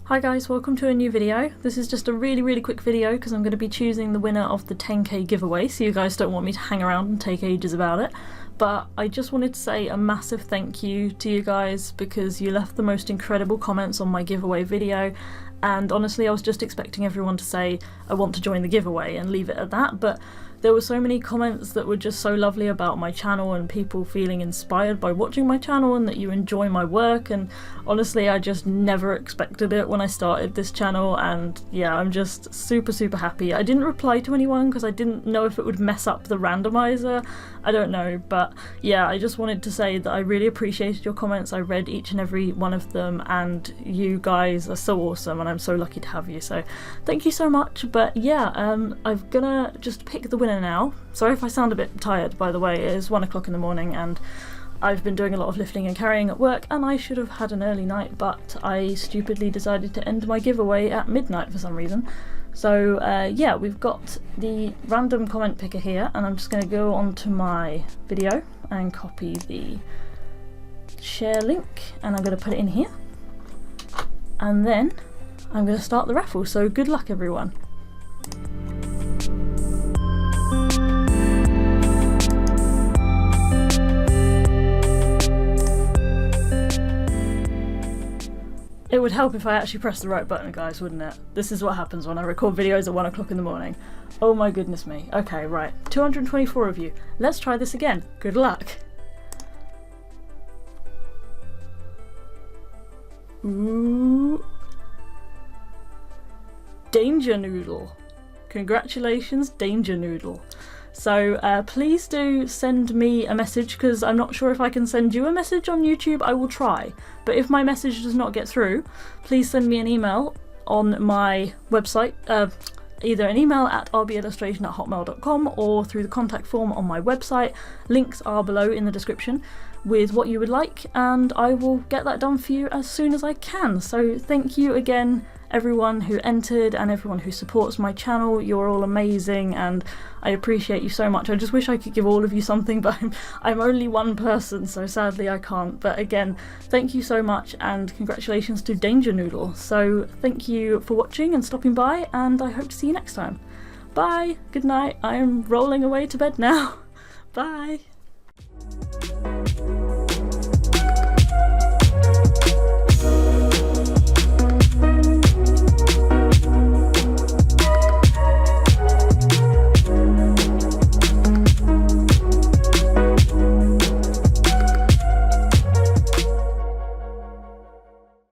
Hi guys, welcome to a new video. This is just a really quick video because I'm going to be choosing the winner of the 10k giveaway, so you guys don't want me to hang around and take ages about it. But I just wanted to say a massive thank you to you guys because you left the most incredible comments on my giveaway video, and honestly I was just expecting everyone to say I want to join the giveaway and leave it at that, but there were so many comments that were just so lovely about my channel and people feeling inspired by watching my channel and that you enjoy my work, and honestly I just never expected it when I started this channel, and yeah, I'm just super happy. I didn't reply to anyone because I didn't know if it would mess up the randomizer, I don't know, but yeah, I just wanted to say that I really appreciated your comments. I read each and every one of them and you guys are so awesome and I'm so lucky to have you, so thank you so much. But yeah, I'm gonna just pick the winner now. Sorry if I sound a bit tired, by the way, it is 1 o'clock in the morning and I've been doing a lot of lifting and carrying at work and I should have had an early night, but I stupidly decided to end my giveaway at midnight for some reason. So yeah, we've got the random comment picker here and I'm just going to go onto my video and copy the share link and I'm going to put it in here, and then I'm going to start the raffle, so good luck everyone. It would help if I actually pressed the right button, guys, wouldn't it? This is what happens when I record videos at 1 o'clock in the morning. Oh my goodness me. Okay, right. 224 of you. Let's try this again. Good luck. Ooh. Danger Noodle. Congratulations, Danger Noodle. So please do send me a message, because I'm not sure if I can send you a message on YouTube. I will try, but if my message does not get through, please send me an email on my website, either an email at rbillustration@hotmail.com or through the contact form on my website. Links are below in the description with what you would like, and I will get that done for you as soon as I can. So thank you again everyone who entered and everyone who supports my channel. You're all amazing and I appreciate you so much. I just wish I could give all of you something, but I'm only one person, so sadly I can't. But again, thank you so much and congratulations to Danger Noodle. So thank you for watching and stopping by, and I hope to see you next time. Bye, good night, I am rolling away to bed now. Bye.